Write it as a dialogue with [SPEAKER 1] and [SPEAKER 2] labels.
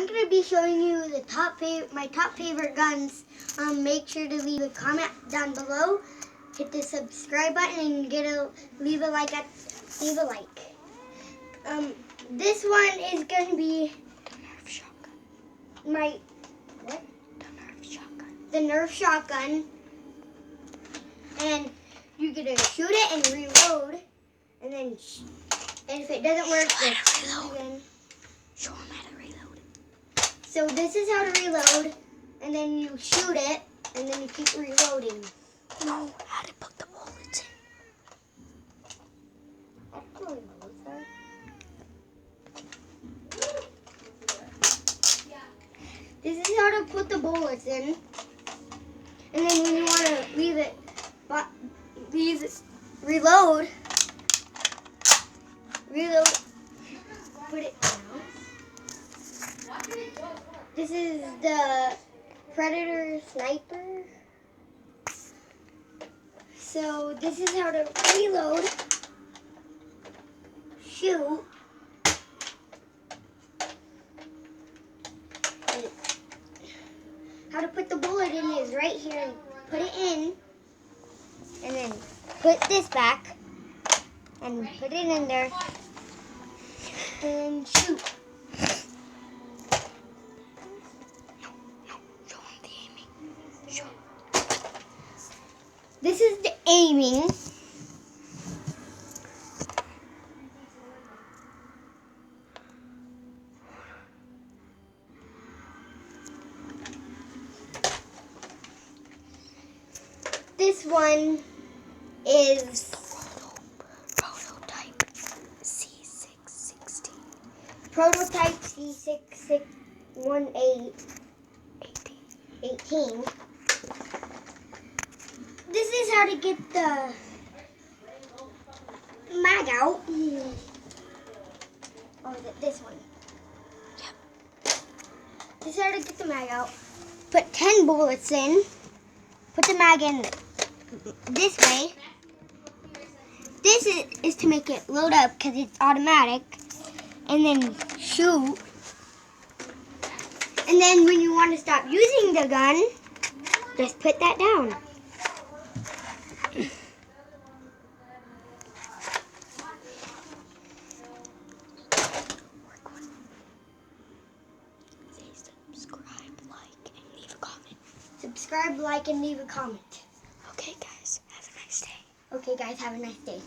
[SPEAKER 1] I'm going to be showing you the my top favorite guns. Make sure to leave a comment down below. Hit the subscribe button and leave a like. This one is going to be
[SPEAKER 2] Nerf shotgun.
[SPEAKER 1] What?
[SPEAKER 2] The Nerf shotgun.
[SPEAKER 1] The Nerf shotgun. And you're going to shoot it and reload. And then, and if it doesn't work, just shoot again.
[SPEAKER 2] Show them how to reload.
[SPEAKER 1] So this is how to reload, and then you shoot it, and then you keep reloading.
[SPEAKER 2] No, how to put the bullets
[SPEAKER 1] in. This is how to put the bullets in. And then when you want to reload, put it down. This is the Predator Sniper. So this is how to reload, shoot, and how to put the bullet in is right here. Put it in, and then put this back, and put it in there, and shoot. This is the aiming. This one is
[SPEAKER 2] prototype C616.
[SPEAKER 1] Prototype C618. This is how to get the mag out. Or is it this one?
[SPEAKER 2] Yep.
[SPEAKER 1] This is how to get the mag out. Put 10 bullets in. Put the mag in this way. This is to make it load up because it's automatic. And then shoot. And then when you want to stop using the gun, just put that down. Subscribe, like, and leave a comment.
[SPEAKER 2] Okay, guys, have a nice day.
[SPEAKER 1] Okay, guys, have a nice day.